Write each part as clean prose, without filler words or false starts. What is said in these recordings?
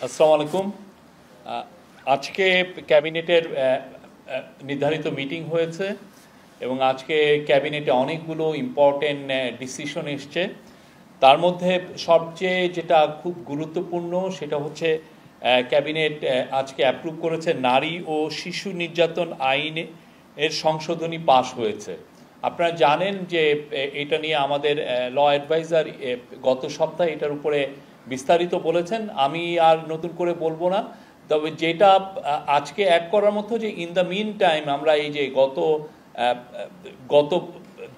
আসসালামু আলাইকুম। আজকে ক্যাবিনেটের নির্ধারিত মিটিং হয়েছে এবং আজকে ক্যাবিনেটে অনেকগুলো ইম্পর্টেন্ট ডিসিশন এসছে। তার মধ্যে সবচেয়ে যেটা খুব গুরুত্বপূর্ণ সেটা হচ্ছে ক্যাবিনেট আজকে অ্যাপ্রুভ করেছে নারী ও শিশু নির্যাতন আইনের সংশোধনী পাশ হয়েছে। আপনারা জানেন যে এটা নিয়ে আমাদের ল অ্যাডভাইজার গত সপ্তাহে এটার উপরে বিস্তারিত বলেছেন, আমি আর নতুন করে বলবো না। তবে যেটা আজকে অ্যাড করার মতো যে ইন দ্য মিন টাইম আমরা এই যে গত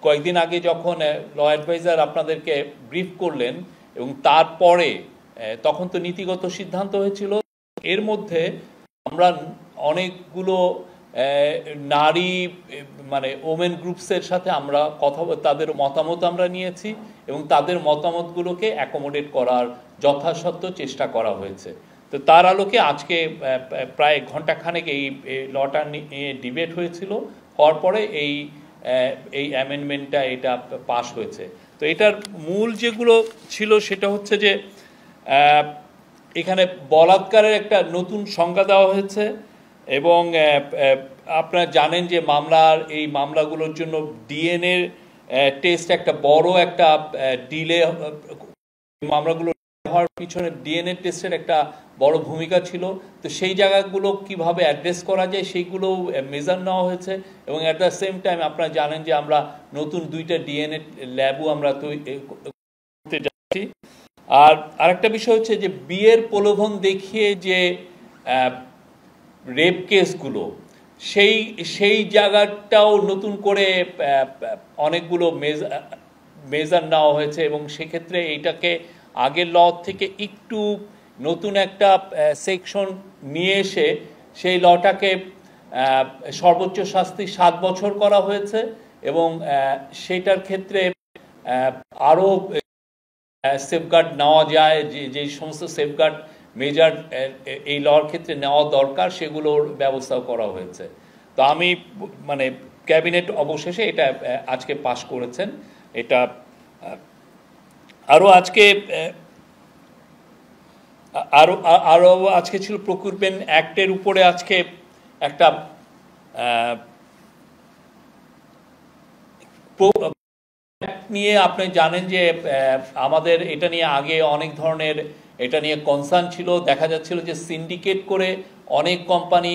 কয়েকদিন আগে যখন ল অ্যাডভাইজার আপনাদেরকে ব্রিফ করলেন এবং তারপরে তখন তো নীতিগত সিদ্ধান্ত হয়েছিল, এর মধ্যে আমরা অনেকগুলো নারী মানে ওমেন গ্রুপসের সাথে আমরা তাদের মতামত আমরা নিয়েছি এবং তাদের মতামতগুলোকে অ্যাকোমোডেট করার যথাসাধ্য চেষ্টা করা হয়েছে। তো তার আলোকে আজকে প্রায় ঘন্টাখানেক এই লটা নিয়ে ডিবেট হয়েছিল, হওয়ার পরে এই অ্যামেন্ডমেন্টটা এটা পাস হয়েছে। তো এটার মূল যেগুলো ছিল সেটা হচ্ছে যে এখানে বলাৎকারের একটা নতুন সংজ্ঞা দেওয়া হয়েছে এবং আপনারা জানেন যে এই মামলাগুলোর জন্য ডিএনএ টেস্ট একটা বড় একটা ডিলে, মামলাগুলো হওয়ার পিছনে ডিএনএ টেস্টের একটা বড় ভূমিকা ছিল। তো সেই জায়গাগুলো কিভাবে অ্যাড্রেস করা যায় সেইগুলো মেজার নেওয়া হয়েছে এবং অ্যাট দ্য সেম টাইম আপনারা জানেন যে আমরা নতুন 2টা ডিএনএ ল্যাবও আমরা করতে যাচ্ছি। আর আরেকটা বিষয় হচ্ছে যে বিয়ের প্রলোভন দেখিয়ে যে রেপ কেসগুলো, সেই জায়গাটাও নতুন করে অনেকগুলো মেজার নেওয়া হয়েছে এবং সেক্ষেত্রে এইটাকে আগের ল থেকে একটু নতুন একটা সেকশন নিয়ে এসে সেই লটাকে সর্বোচ্চ শাস্তি 7 বছর করা হয়েছে এবং সেটার ক্ষেত্রে আরও সেফগার্ড নেওয়া যায়, যে সমস্ত সেফগার্ড মেজার এই লর ক্ষেত্রে নেওয়া দরকার সেগুলোর ব্যবস্থাও করা হয়েছে। তো আমি মানে ক্যাবিনেট অবশেষে এটা আজকে পাশ করেছেন। এটা আজকে ছিল প্রকিউরমেন্ট অ্যাক্টের উপরে আজকে একটা নিয়ে আপনি জানেন যে আমাদের এটা নিয়ে আগে অনেক ধরনের এটা নিয়ে কনসার্ন ছিল। দেখা যাচ্ছিল যে সিন্ডিকেট করে অনেক কোম্পানি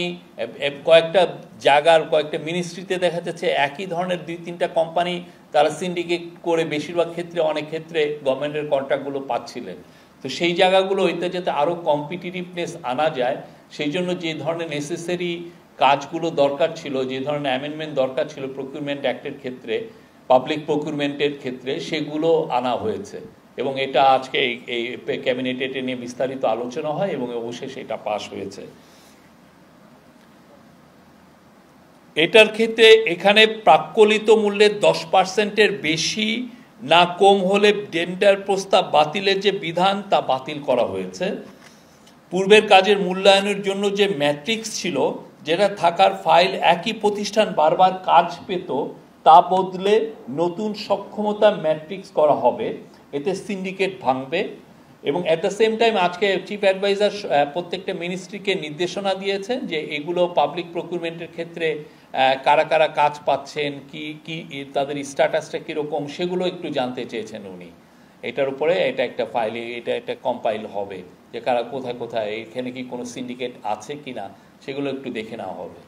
কয়েকটা জায়গার কয়েকটা মিনিস্ট্রিতে দেখা যাচ্ছে একই ধরনের 2-3টা কোম্পানি তারা সিন্ডিকেট করে বেশিরভাগ ক্ষেত্রে অনেক ক্ষেত্রে গভর্নমেন্টের কন্ট্রাক্টগুলো পাচ্ছিলেন। তো সেই জায়গাগুলো এতে যাতে আরও কম্পিটিটিভনেস আনা যায় সেই জন্য যে ধরনের নেসেসারি কাজগুলো দরকার ছিল, যে ধরনের অ্যামেন্ডমেন্ট দরকার ছিল প্রকিউরমেন্ট অ্যাক্টের ক্ষেত্রে, পাবলিক প্রকিউরমেন্টের ক্ষেত্রে, সেগুলো আনা হয়েছে এবং এটা আজকে এই ক্যাবিনেটে এটা নিয়ে বিস্তারিত আলোচনা হয় এবং অবশেষে এটা পাশ হয়েছে। এটার ক্ষেত্রে এখানে প্রাক্কলিত মূল্যের 10%-এর বেশি না কম হলে টেন্ডার প্রস্তাব বাতিলের যে বিধান তা বাতিল করা হয়েছে। পূর্বের কাজের মূল্যায়নের জন্য যে ম্যাট্রিক্স ছিল, যেটা থাকার ফাইল একই প্রতিষ্ঠান বারবার কাজ পেত, তা বদলে নতুন সক্ষমতা ম্যাট্রিক্স করা হবে। এতে সিন্ডিকেট ভাঙবে এবং অ্যাট দ্য সেম টাইম আজকে চিফ অ্যাডভাইজার প্রত্যেকটা মিনিস্ট্রিকে নির্দেশনা দিয়েছেন যে এগুলো পাবলিক প্রকিউরমেন্টের ক্ষেত্রে কারা কারা কাজ পাচ্ছেন, কি তাদের স্ট্যাটাসটা কীরকম, সেগুলো একটু জানতে চেয়েছেন উনি। এটার উপরে এটা একটা ফাইলে এটা একটা কম্পাইল হবে যে কারা কোথায় কোথায় এখানে কি কোনো সিন্ডিকেট আছে কি না সেগুলো একটু দেখে নেওয়া হবে।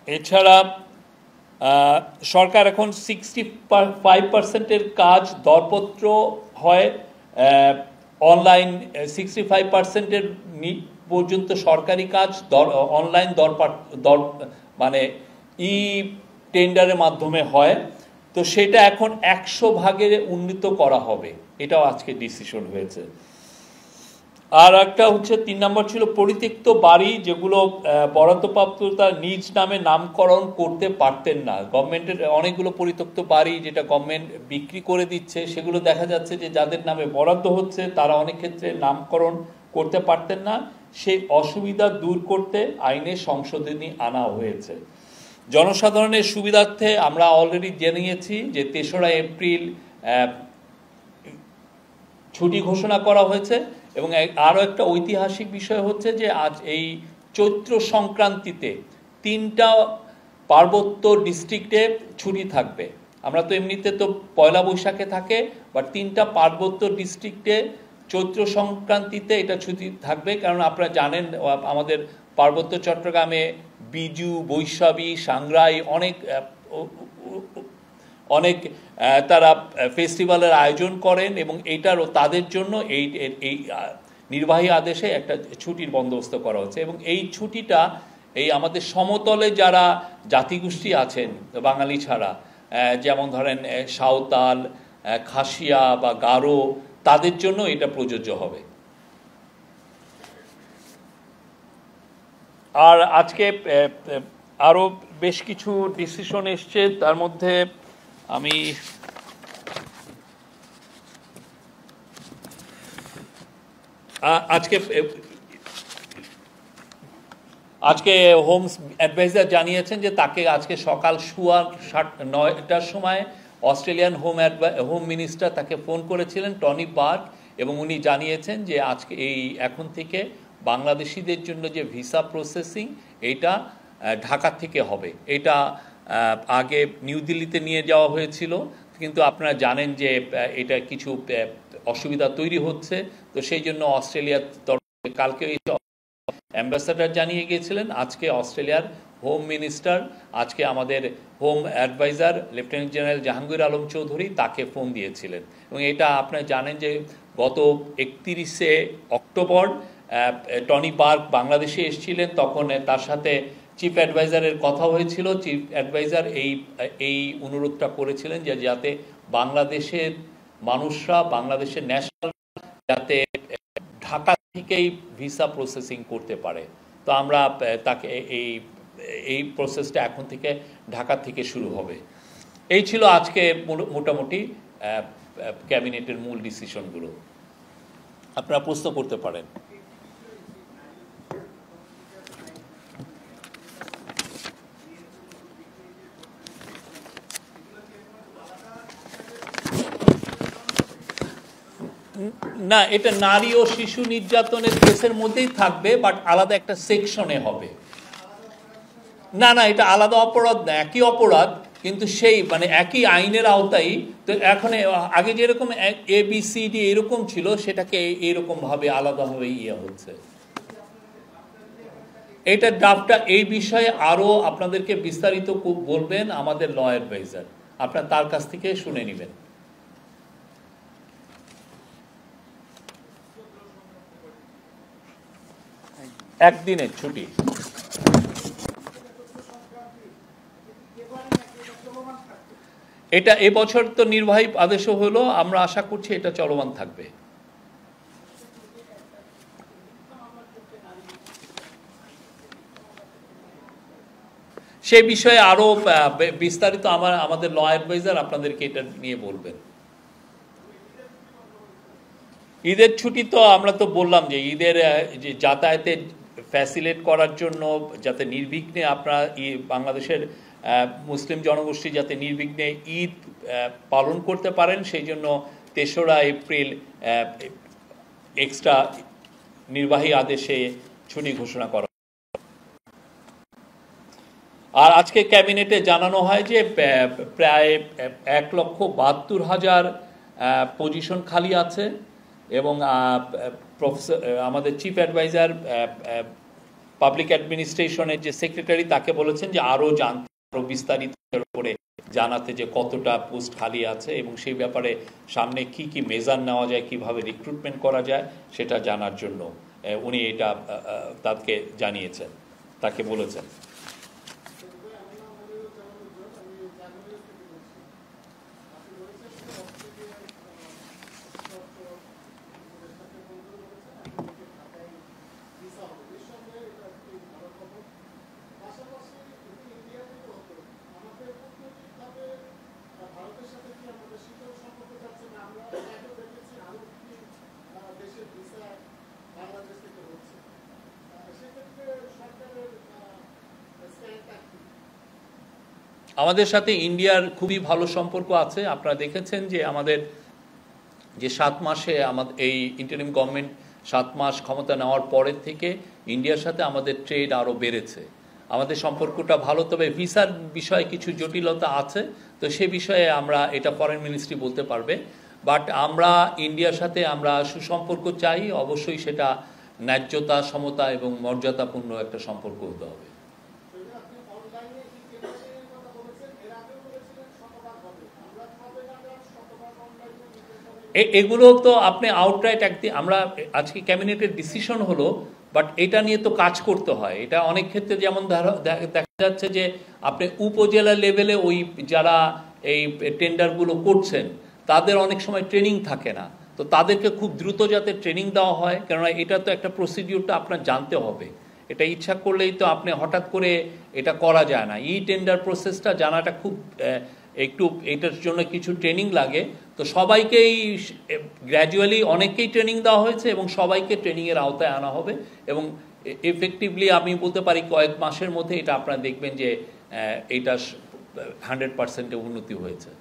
এছাড়া সরকার এখন 65%-এর কাজ দরপত্র হয় অনলাইন, 65%-এর পর্যন্ত সরকারি কাজ অনলাইন মানে টেন্ডারের মাধ্যমে হয়। তো সেটা এখন 100% উন্নীত করা হবে, এটাও আজকে ডিসিশন হয়েছে। আর একটা হচ্ছে 3 নম্বর ছিল পরিত্যক্ত বাড়ি যেগুলো বরাদ্দপ্রাপ্ত তার নিজ নামে নামকরণ করতে পারতেন না। গভর্নমেন্টের অনেকগুলো পরিত্যক্ত বাড়ি যেটা গভর্নমেন্ট বিক্রি করে দিচ্ছে, সেগুলো দেখা যাচ্ছে যে যাদের নামে বরাদ্দ হচ্ছে তারা অনেক ক্ষেত্রে নামকরণ করতে পারতেন না। সেই অসুবিধা দূর করতে আইনে সংশোধনী আনা হয়েছে। জনসাধারণের সুবিধার্থে আমরা অলরেডি জেনেছি যে 3রা এপ্রিল ছুটি ঘোষণা করা হয়েছে। এবং আরও একটা ঐতিহাসিক বিষয় হচ্ছে যে আজ এই চৈত্র সংক্রান্তিতে 3টা পার্বত্য ডিস্ট্রিক্টে ছুটি থাকবে। আমরা তো এমনিতে তো পয়লা বৈশাখে থাকে, বাট 3টা পার্বত্য ডিস্ট্রিক্টে চৈত্র সংক্রান্তিতে এটা ছুটি থাকবে। কারণ আপনারা জানেন আমাদের পার্বত্য চট্টগ্রামে বিজু, বৈশাখী, সাংগ্রাই অনেক তারা ফেস্টিভ্যালের আয়োজন করেন, এবং এইটারও তাদের জন্য এই নির্বাহী আদেশে একটা ছুটির বন্দোবস্ত করা হচ্ছে। এবং এই ছুটিটা এই আমাদের সমতলে যারা জাতিগোষ্ঠী আছেন বাঙালি ছাড়া, যেমন ধরেন সাঁওতাল, খাসিয়া বা গারো, তাদের জন্য এটা প্রযোজ্য হবে। আর আজকে আরও বেশ কিছু ডিসিশন এসছে, তার মধ্যে আমি আজকে হোম অ্যাডভাইজার জানিয়েছেন যে তাকে আজকে সকাল 9টার সময় অস্ট্রেলিয়ান হোম মিনিস্টার তাকে ফোন করেছিলেন, টনি বার্গ, এবং উনি জানিয়েছেন যে আজকে এখন থেকে বাংলাদেশিদের জন্য যে ভিসা প্রসেসিং এটা ঢাকা থেকে হবে। এটা আগে নিউ দিল্লিতে নিয়ে যাওয়া হয়েছিল, কিন্তু আপনারা জানেন যে এটা কিছু অসুবিধা তৈরি হচ্ছে। তো সেই জন্য অস্ট্রেলিয়ার তরফে কালকে অ্যাম্বাসাডার জানিয়ে গিয়েছিলেন, আজকে অস্ট্রেলিয়ার হোম মিনিস্টার, আজকে আমাদের home adviser lieutenant general Jahangir Alam Chowdhury তাকে ফোন দিয়েছিলেন। এবং এটা আপনারা জানেন যে গত 31শে অক্টোবর টনি বার্গ বাংলাদেশে এসেছিলেন, তখন তার সাথে চিফ অ্যাডভাইজারের কথা হয়েছিল। চিফ অ্যাডভাইজার এই অনুরোধটা করেছিলেন যে যাতে বাংলাদেশের মানুষরা, বাংলাদেশের ন্যাশনাল যাতে ঢাকা থেকেই ভিসা প্রসেসিং করতে পারে। তো আমরা তাকে এই প্রসেসটা এখন থেকে ঢাকা থেকে শুরু হবে। এই ছিল আজকে মোটামুটি ক্যাবিনেটের মূল ডিসিশনগুলো। আপনারা প্রশ্ন করতে পারেন। না, এটা নারী ও শিশু নির্যাতনের কেসের মধ্যেই থাকবে, বাট আলাদা একটা সেকশনে হবে। না, এটা আলাদা অপরাধ না, একই অপরাধ, কিন্তু সেই একই আইনের আওতায়। তো এখন আগে যেরকম ABCD এরকম ছিল, সেটাকে এরকম ভাবে আলাদাভাবে হচ্ছে। এটা ড্রাফটটা এই বিষয়ে আরো আপনাদেরকে বিস্তারিত বলবেন আমাদের ল অ্যাডভাইজার, আপনারা তার কাছ থেকে শুনে নেবেন। একদিনের ছুটি। এটা এবছর তো নির্বাহী আদেশও হলো, আমরা আশা করছি এটা চলমান থাকবে। সে বিষয়ে আরো বিস্তারিত আমাদের ল অ্যাডভাইজার আপনাদেরকে এটা নিয়ে বলবেন। ঈদের ছুটি তো আমরা তো বললাম যে ঈদের যে যাতায়াতের ফ্যাসিলিটেট করার জন্য, যাতে নির্বিঘ্নে আপনারা বাংলাদেশের মুসলিম জনগোষ্ঠী যাতে নির্বিঘ্নে ঈদ পালন করতে পারেন, সেই জন্য 3রা এপ্রিল এক্সট্রা নির্বাহী আদেশে ছুটি ঘোষণা করা। আর আজকে ক্যাবিনেটে জানানো হয় যে প্রায় 1,72,000 পজিশন খালি আছে, এবং প্রফেসর আমাদের চিফ অ্যাডভাইজার পাবলিক অ্যাডমিনিস্ট্রেশনের যে সেক্রেটারি তাকে বলেছেন যে আরও বিস্তারিত করে জানাতে যে কতটা পোস্ট খালি আছে, এবং সেই ব্যাপারে সামনে কি মেজার নেওয়া যায়, কিভাবে রিক্রুটমেন্ট করা যায় সেটা জানার জন্য উনি এটা তাকে জানিয়েছেন, তাকে বলেছেন। আমাদের সাথে ইন্ডিয়ার খুবই ভালো সম্পর্ক আছে। আপনারা দেখেছেন যে আমাদের যে 7 মাসে আমাদের এই ইন্টারিম গভর্নমেন্ট 7 মাস ক্ষমতা নেওয়ার পরের থেকে ইন্ডিয়ার সাথে আমাদের ট্রেড আরও বেড়েছে, আমাদের সম্পর্কটা ভালো। তবে ভিসার বিষয়ে কিছু জটিলতা আছে, তো সে বিষয়ে আমরা এটা ফরেন মিনিস্ট্রি বলতে পারবে। বাট আমরা ইন্ডিয়ার সাথে আমরা সুসম্পর্ক চাই, অবশ্যই সেটা ন্যায্যতা, সমতা এবং মর্যাদাপূর্ণ একটা সম্পর্ক হতে হবে। এগুলো তো আপনি আউটরাইট একদিন আমরা আজকে ক্যাবিনেটের ডিসিশন হলো, বাট এটা নিয়ে তো কাজ করতে হয়। এটা অনেক ক্ষেত্রে যেমন দেখা যাচ্ছে যে আপনি উপজেলা লেভেলে ওই যারা এই টেন্ডারগুলো করছেন তাদের অনেক সময় ট্রেনিং থাকে না, তো তাদেরকে খুব দ্রুত যাতে ট্রেনিং দেওয়া হয়, কেননা এটা তো একটা প্রসিডিউরটা আপনার জানতে হবে। এটা ইচ্ছা করলেই তো আপনি হঠাৎ করে এটা করা যায় না। টেন্ডার প্রসেসটা জানাটা খুব একটু, এটার জন্য কিছু ট্রেনিং লাগে। তো সবাইকেই গ্র্যাজুয়ালি অনেককেই ট্রেনিং দেওয়া হয়েছে এবং সবাইকে ট্রেনিংয়ের আওতায় আনা হবে এবং এফেক্টিভলি আমি বলতে পারি কয়েক মাসের মধ্যে এটা আপনারা দেখবেন যে এটা 100%-এ উন্নতি হয়েছে।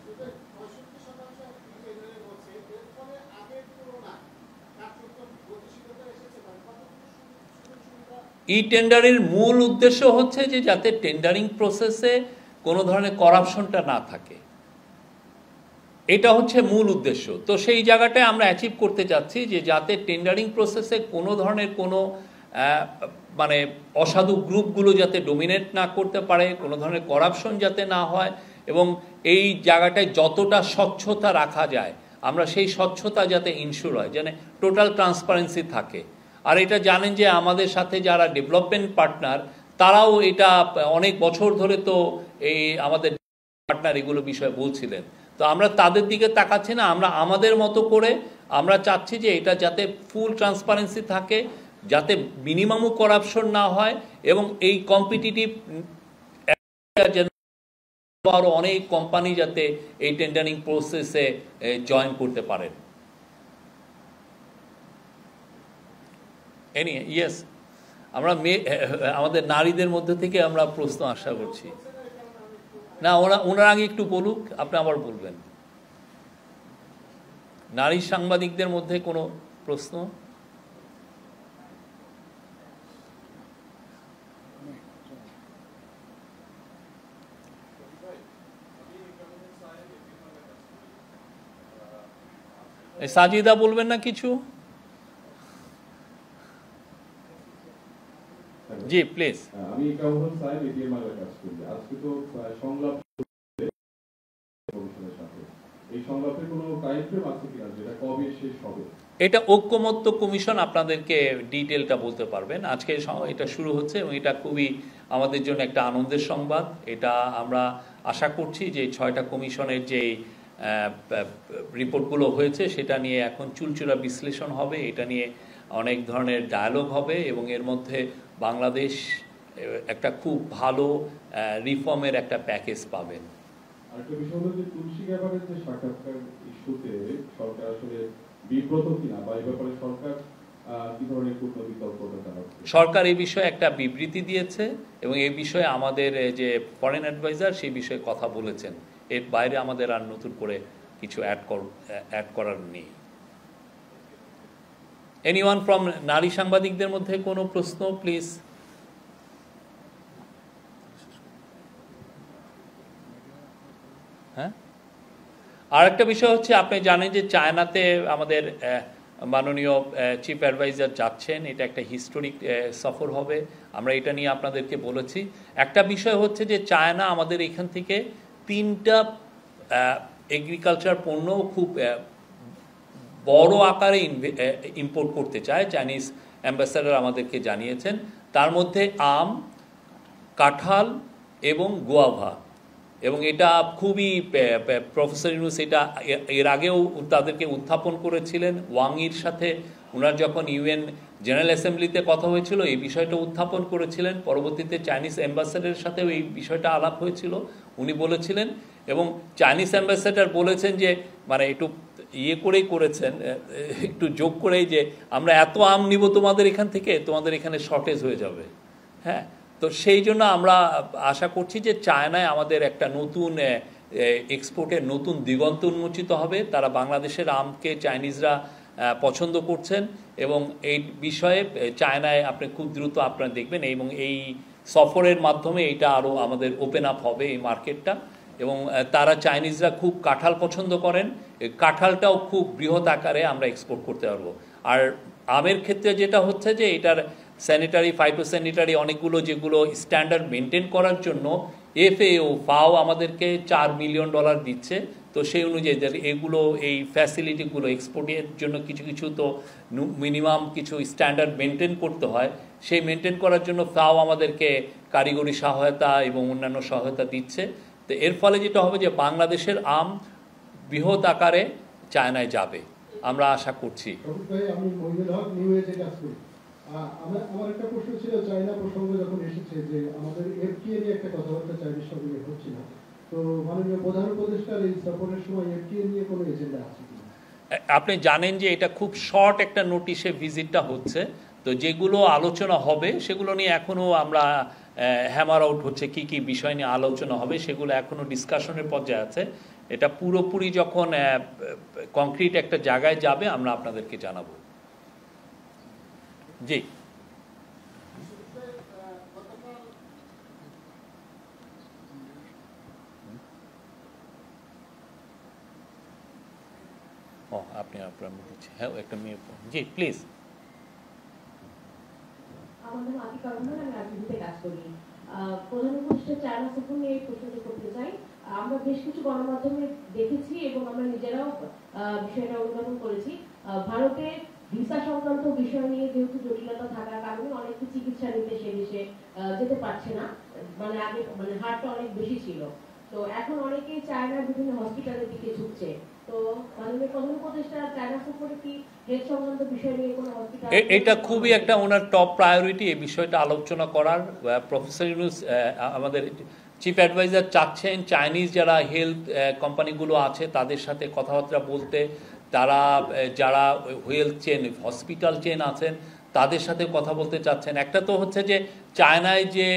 টেন্ডারের মূল উদ্দেশ্য হচ্ছে যে যাতে টেন্ডারিং প্রসেসে কোনো ধরনের করাপশনটা না থাকে, এটা হচ্ছে মূল উদ্দেশ্য। তো সেই জায়গাটায় আমরা অ্যাচিভ করতে চাচ্ছি যে যাতে টেন্ডারিং প্রসেসে কোনো ধরনের কোনো মানে অসাধু গ্রুপগুলো যাতে ডোমিনেট না করতে পারে, কোনো ধরনের করাপশন যাতে না হয়, এবং এই জায়গাটায় যতটা স্বচ্ছতা রাখা যায় আমরা সেই স্বচ্ছতা যাতে ইনশিওর হয়, যেন টোটাল ট্রান্সপারেন্সি থাকে। আর এটা জানেন যে আমাদের সাথে যারা ডেভেলপমেন্ট পার্টনার তারাও এটা অনেক বছর ধরে তো এই আমাদের পার্টনার এগুলো বিষয়ে বলছিলেন, তো আমরা তাদের দিকে তাকাচ্ছি না, আমরা আমাদের মতো করে আমরা চাচ্ছি যে এটা যাতে ফুল ট্রান্সপারেন্সি থাকে, যাতে মিনিমামও করাপশন না হয় এবং এই কম্পিটিটিভ আরও অনেক কোম্পানি যাতে এই টেন্ডারিং প্রসেসে জয়েন করতে পারেন। ইয়েস, আমরা আমাদের নারীদের মধ্যে থেকে আমরা প্রশ্ন আশা করছি। না, ওনার আগে একটু বলুক, আপনি আবার বলবেন। নারী সাংবাদিকদের মধ্যে কোনো প্রশ্ন? সাজিদা বলবেন না কিছু? জি প্লিজ। আমি কাউন্সিল সাহেব এটিএম এর কাজ করি। আজকে তো সংলাপ কমিশনের সাথে এই সংলাপের কোনো টাইম ফ্রেম আছে কিনা, যেটা কবে শেষ হবে? এটা ঐক্যমত্য কমিশন আপনাদেরকে ডিটেলটা বলতে পারবেন। আজকে এটা শুরু হচ্ছে এবং এটা খুবই আমাদের জন্য একটা আনন্দের সংবাদ। এটা আমরা আশা করছি যে 6টা কমিশনের যে রিপোর্টগুলো হয়েছে সেটা নিয়ে এখন চুলচুলা বিশ্লেষণ হবে, এটা নিয়ে অনেক ধরনের ডায়ালগ হবে এবং এর মধ্যে বাংলাদেশ একটা খুব ভালো রিফর্মের একটা প্যাকেজ পাবেন। আরেকটা বিষয় হলো যে তুলসী গ্যাবারের যে সাক্ষাৎকার ইস্যুতে সরকার আসলে বিব্রত কিনা, বা এই ব্যাপারে সরকার কি ধরনের কূটনৈতিক তৎপরতা চালাচ্ছে? সরকার এই বিষয়ে একটা বিবৃতি দিয়েছে এবং এই বিষয়ে আমাদের যে ফরেন অ্যাডভাইজার সেই বিষয়ে কথা বলেছেন। এর বাইরে আমাদের আর নতুন করে কিছু অ্যাড করার নেই। এনিওয়ান ফ্রম নারী সাংবাদিকদের মধ্যে কোনো প্রশ্ন প্লিজ? হ্যাঁ, আর একটা বিষয় হচ্ছে আপনি জানেন যে চায়নাতে আমাদের মাননীয় চিফ অ্যাডভাইজার যাচ্ছেন, এটা একটা হিস্টোরিক সফর হবে, আমরা এটা নিয়ে আপনাদেরকে বলেছি। একটা বিষয় হচ্ছে যে চায়না আমাদের এখান থেকে 3টা এগ্রিকালচার পণ্য খুব বড় আকারে ইম্পোর্ট করতে চায়, চাইনিজ অ্যাম্বাসাডার আমাদেরকে জানিয়েছেন। তার মধ্যে আম, কাঁঠাল এবং গোয়াভা, এবং এটা খুবই প্রফেসর ইউনুস এটা এর আগেও তাদেরকে উত্থাপন করেছিলেন। ওয়াংয়ের সাথে ওনার যখন ইউএন জেনারেল অ্যাসেম্বলিতে কথা হয়েছিল এই বিষয়টা উত্থাপন করেছিলেন। পরবর্তীতে চাইনিজ অ্যাম্বাসেডারের সাথেও এই বিষয়টা আলাপ হয়েছিল, উনি বলেছিলেন। এবং চাইনিজ অ্যাম্বাসেডার বলেছেন যে মানে একটু করেই করেছেন, একটু যোগ করেই, যে আমরা এত আম নিব তোমাদের এখান থেকে, তোমাদের এখানে শর্টেজ হয়ে যাবে। হ্যাঁ, তো সেই জন্য আমরা আশা করছি যে চায়নায় আমাদের একটা নতুন এক্সপোর্টের নতুন দিগন্ত উন্মোচিত হবে। তারা বাংলাদেশের আমকে চাইনিজরা পছন্দ করছেন এবং এই বিষয়ে চায়নায় আপনি খুব দ্রুত আপনারা দেখবেন এবং এই সফরের মাধ্যমে এটা আরও আমাদের ওপেন আপ হবে এই মার্কেটটা। এবং তারা চাইনিজরা খুব কাঁঠাল পছন্দ করেন, কাঁঠালটাও খুব বৃহৎ আকারে আমরা এক্সপোর্ট করতে পারবো। আর আমের ক্ষেত্রে যেটা হচ্ছে যে এটার স্যানিটারি ফাইটোস্যানিটারি অনেকগুলো যেগুলো স্ট্যান্ডার্ড মেনটেন করার জন্য FAO আমাদেরকে $4 মিলিয়ন দিচ্ছে। তো সেই অনুযায়ী এগুলো এই ফ্যাসিলিটিগুলো এক্সপোর্টের জন্য কিছু কিছু তো মিনিমাম কিছু স্ট্যান্ডার্ড মেনটেন করতে হয়, সেই মেনটেন করার জন্য FAO আমাদেরকে কারিগরি সহায়তা এবং অন্যান্য সহায়তা দিচ্ছে। তো এর ফলে যেটা হবে যে বাংলাদেশের আম বৃহৎ আকারে চায়নায় যাবে আমরা আশা করছি। আমি মহিদুল হক নিউ এজে কাজ করি। আমার একটা প্রশ্ন ছিল, চায়না প্রসঙ্গ যখন এসেছে যে আমাদের FTA নিয়ে একটা কথাবার্তা চাইনিজ সঙ্গে হচ্ছে না, তো মাননীয় প্রধান উপদেষ্টার এই সফরের সময় FTA নিয়ে কোনো এজেন্ডা আছে কিনা? আপনি জানেন যে এটা খুব শর্ট একটা নোটিশে ভিজিটটা হচ্ছে, তো যেগুলো আলোচনা হবে সেগুলো নিয়ে এখনও আমরা হ্যামার আউট হচ্ছে কি কি বিষয় নিয়ে আলোচনা হবে, সেগুলো এখনও ডিসকাশনের পর্যায়ে আছে। এটা পুরোপুরি যখন কংক্রিট একটা জায়গায় যাবে আমরা আপনাদেরকে জানাবো। জি, আপনি আপনার হ্যাঁ একটা মেয়ে, জি প্লিজ। আমার নাম আতিকা রহমান, আমি আরটিভিতে কাজ করি। প্রধান উপদেষ্টা চায়না সফর নিয়ে প্রশ্নটি করতে চাই। আমরা বেশ কিছু গণমাধ্যমে দেখেছি এবং আমরা নিজেরাও বিষয়টা অনুধাবন করেছি। ভারতে ভিসা সংক্রান্ত বিষয় নিয়ে যেহেতু জটিলতা থাকার কারণে অনেকে চিকিৎসা নিতে সে দেশে যেতে পারছে না, মানে আগে মানে হারটা অনেক বেশি ছিল। তো এখন অনেকেই চায়নার বিভিন্ন হসপিটালের দিকে ঝুঁকছে। তো মাননীয় প্রধান উপদেষ্টা চায়না সফরে কি হেলথ সংক্রান্ত বিষয় নিয়ে কোনো হসপিটাল? এটা খুবই একটা ওনার টপ প্রায়োরিটি, এই বিষয়টা আলোচনা করার। প্রফেসর ইউনূস আমাদের চিফ অ্যাডভাইজার চাচ্ছেন চাইনিজ যারা হেলথ কোম্পানিগুলো আছে তাদের সাথে কথাবার্তা বলতে, তারা যারা হেলথ চেন হসপিটাল চেন আছেন তাদের সাথে কথা বলতে চাচ্ছেন। একটা তো হচ্ছে যে চায়নায় যে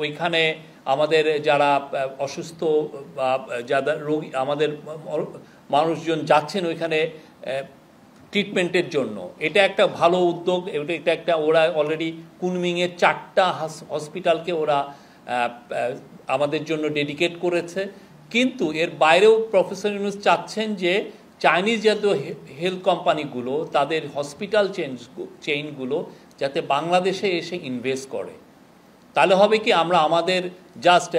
ওইখানে আমাদের যারা অসুস্থ বা যারা রোগী আমাদের মানুষজন যাচ্ছেন ওইখানে ট্রিটমেন্টের জন্য, এটা একটা ভালো উদ্যোগ। এটা একটা ওরা অলরেডি কুনমিংয়ের 4টা হসপিটালকে ওরা আমাদের জন্য ডেডিকেট করেছে। কিন্তু এর বাইরেও প্রফেসর ইউনূস চাচ্ছেন যে চাইনিজ জাতীয় হেলথ কোম্পানিগুলো তাদের হসপিটাল চেইনগুলো যাতে বাংলাদেশে এসে ইনভেস্ট করে। তাহলে হবে কি আমরা আমাদের জাস্ট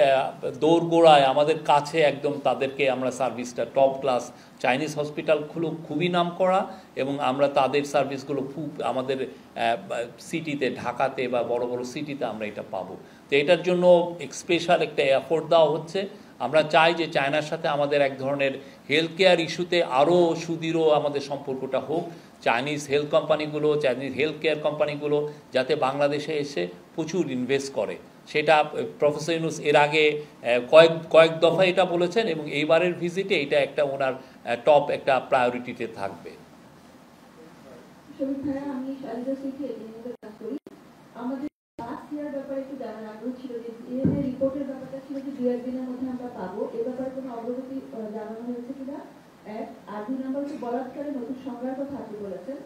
দৌড়গোড়ায় আমাদের কাছে একদম তাদেরকে আমরা সার্ভিসটা টপ ক্লাস চাইনিজ হসপিটালগুলো খুবই নাম করা এবং আমরা তাদের সার্ভিসগুলো খুব আমাদের সিটিতে ঢাকাতে বা বড় বড় সিটিতে আমরা এটা পাবো। তো এটার জন্য স্পেশাল একটা এফোর্ট দেওয়া হচ্ছে। আমরা চাই যে চায়নার সাথে আমাদের এক ধরনের হেলথ কেয়ার ইস্যুতে আরও সুদৃঢ় আমাদের সম্পর্কটা হোক। চাইনিজ হেলথ কোম্পানিগুলো, চাইনিজ হেলথ কেয়ার কোম্পানিগুলো যাতে বাংলাদেশে এসে প্রচুর ইনভেস্ট করে, সেটা প্রফেসর ইউনূস এর আগে কয়েক দফা এটা বলেছেন এবং এইবারের ভিজিটে এটা একটা ওনার টপ একটা প্রায়োরিটিতে থাকবে। আমি আমাদের লাস্ট ইয়ার ব্যাপারে একটু জানার আগ্রহ ছিল যে রিপোর্টের ব্যাপারটা ছিল যে 2-1 দিনের মধ্যে আমরা পাবো, এ ব্যাপারে কোনো অগ্রগতি জানানো হয়েছে কিনা? আর 2 নম্বর হচ্ছে বলাৎকারে নতুন সংজ্ঞার কথা আপনি বলেছেন।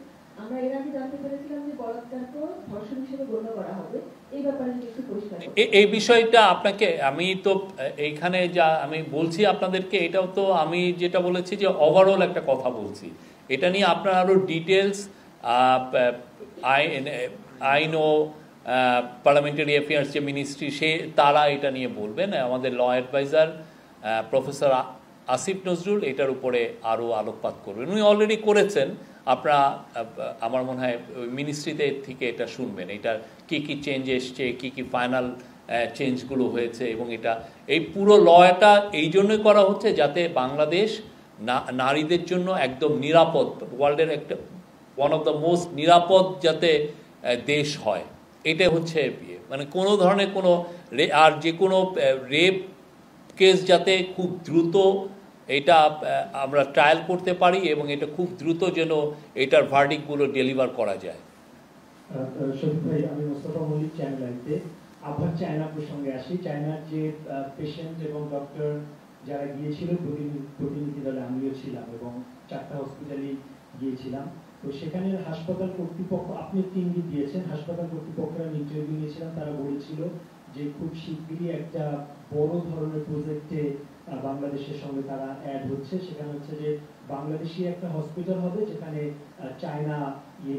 আমরা এর আগে জানতে পেরেছিলাম যে বলাৎকারকে ধর্ষণ হিসেবে গণ্য করা হবে, এই ব্যাপারে একটু পরিষ্কার। এই বিষয়টা আপনাকে আমি তো এইখানে যা আমি বলছি আপনাদেরকে, এটাও তো আমি যেটা বলেছি যে ওভারঅল একটা কথা বলছি। এটা নিয়ে আপনার আরও ডিটেলস আইন ও পার্লামেন্টারি অ্যাফেয়ার্স যে মিনিস্ট্রি তারা এটা নিয়ে বলবেন। আমাদের law adviser professor Asif Nazrul এটার উপরে আরও আলোকপাত করবেন, উনি অলরেডি করেছেন। আপনারা আমার মনে হয় মিনিস্ট্রিতে থেকে এটা শুনবেন, এটার কী কী চেঞ্জ এসছে, কী কী ফাইনাল চেঞ্জগুলো হয়েছে। এবং এটা এই পুরো লটা এই জন্যই করা হচ্ছে যাতে বাংলাদেশ নারীদের জন্য একদম নিরাপদ, ওয়ার্ল্ডের একটা ওয়ান অফ দ্য মোস্ট নিরাপদ যাতে দেশ হয়। এটা হচ্ছে মানে কোনো ধরনের কোনো আর যে কোনো রেপ কেস যাতে খুব দ্রুত এটা আমরা ট্রায়াল করতে পারি এবং এটা খুব দ্রুত যেন এটার ভার্ডিক্টগুলো ডেলিভার করা যায়। শফিক ভাই, আমি মোস্তফা মল্লিক, চ্যানেল আইতে। আবার চায়না প্রসঙ্গে আসি। চায়নার যে পেশেন্ট এবং ডক্টর যারা গিয়েছিল প্রতিনিধি দলে আমিও ছিলাম এবং 4টা হসপিটালে গিয়েছিলাম। তো সেখানে হাসপাতাল কর্তৃপক্ষ, আপনি একটি ইঙ্গিত দিয়েছেন, হাসপাতাল কর্তৃপক্ষরা ইন্টারভিউ নিয়েছিলাম, তারা বলেছিল যে খুব শীঘ্রই একটা বড় ধরনের প্রজেক্টে বাংলাদেশের সঙ্গে তারা অ্যাড হচ্ছে। সেখানে হচ্ছে যে বাংলাদেশি একটা হসপিটাল হবে যেখানে চায়না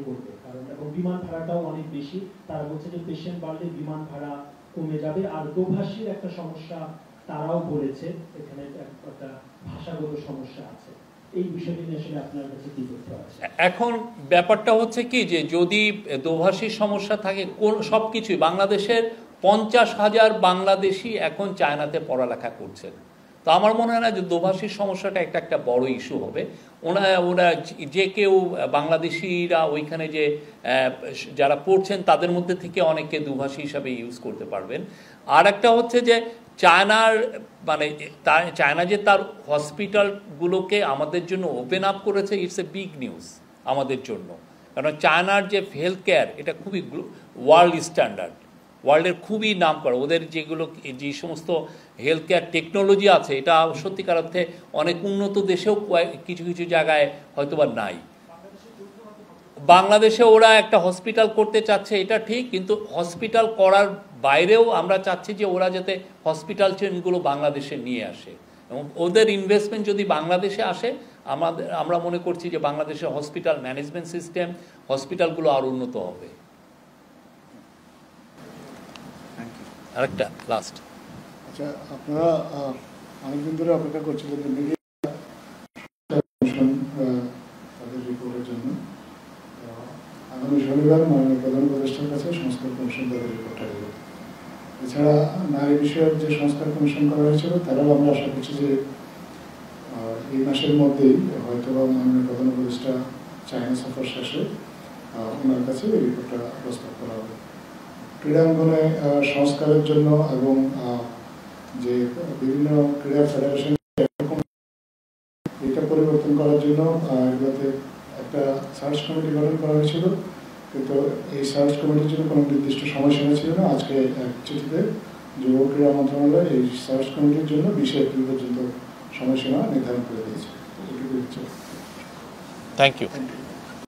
করবে, কারণ এবং বিমান ভাড়াটাও অনেক বেশি। তারা বলছে যে পেশেন্ট বাড়লে বিমান ভাড়া কমে যাবে। আর দোভাষীর একটা সমস্যা তারাও বলেছে, এখানে একটা ভাষাগত সমস্যা আছে। এই বিষয়টি নিয়ে আসলে আপনার কাছে কি তথ্য আছে? এখন ব্যাপারটা হচ্ছে কি যে যদি দোভাষীর সমস্যা থাকে, সব কিছুই বাংলাদেশের 50,000 বাংলাদেশি এখন চায়নাতে পড়ালেখা করছেন। তো আমার মনে হয় না যে দোভাষীর সমস্যাটা একটা বড় ইস্যু হবে। ওরা যে কেউ বাংলাদেশিরা ওইখানে যে যারা পড়ছেন তাদের মধ্যে থেকে অনেকে দুভাষী হিসাবে ইউজ করতে পারবেন। আর একটা হচ্ছে যে চায়নার চায়না যে তার হসপিটালগুলোকে আমাদের জন্য ওপেন আপ করেছে, ইটস এ বিগ নিউজ আমাদের জন্য। কারণ চায়নার যে হেলথ কেয়ার এটা খুবই ওয়ার্ল্ড স্ট্যান্ডার্ড, ওয়ার্ল্ডের খুবই নাম করা। ওদের যে সমস্ত হেলথ কেয়ার টেকনোলজি আছে এটা সত্যিকার অর্থে অনেক উন্নত দেশেও কিছু কিছু জায়গায় হয়তোবা নাই। বাংলাদেশে ওরা একটা হসপিটাল করতে চাচ্ছে, এটা ঠিক, কিন্তু হসপিটাল করার বাইরেও আমরা চাচ্ছি যে ওরা যাতে হসপিটাল চেনগুলো বাংলাদেশে নিয়ে আসে এবং ওদের ইনভেস্টমেন্ট যদি বাংলাদেশে আসে আমরা মনে করছি যে বাংলাদেশের হসপিটাল ম্যানেজমেন্ট সিস্টেম, হসপিটালগুলো আরও উন্নত হবে। আরেকটা লাস্ট, আচ্ছা, আপনারা অনেকদিন ধরে অপেক্ষা করছিলেন তাদের রিপোর্টের জন্য। আগামী শনিবার মাননীয় প্রধান উপদেষ্টার কাছে সংস্কার কমিশন তাদের রিপোর্ট আসবে। এছাড়া নারী বিষয়ক যে সংস্কার কমিশন করা হয়েছিল তারাও আমরা আশা করছি যে এই মাসের মধ্যেই হয়তো বা মাননীয় প্রধান উপদেষ্টা চায়না সফর শেষে ওনার কাছে এই রিপোর্টটা প্রস্তাব করা হবে। ক্রীড়াঙ্গনে সংস্কারের জন্য এবং যে বিভিন্ন ক্রীড়া ফেডারেশন এটা পরিবর্তন করার জন্য এগুলোতে একটা সার্চ কমিটি গঠন করা হয়েছিল, কিন্তু এই সার্চ কমিটির জন্য কোনো নির্দিষ্ট সময়সীমা ছিল না। আজকে এক চিঠিতে যুব ক্রীড়া মন্ত্রণালয় এই সার্চ কমিটির জন্য 20 এপ্রিল পর্যন্ত সময়সীমা নির্ধারণ করে দিয়েছে। Thank you.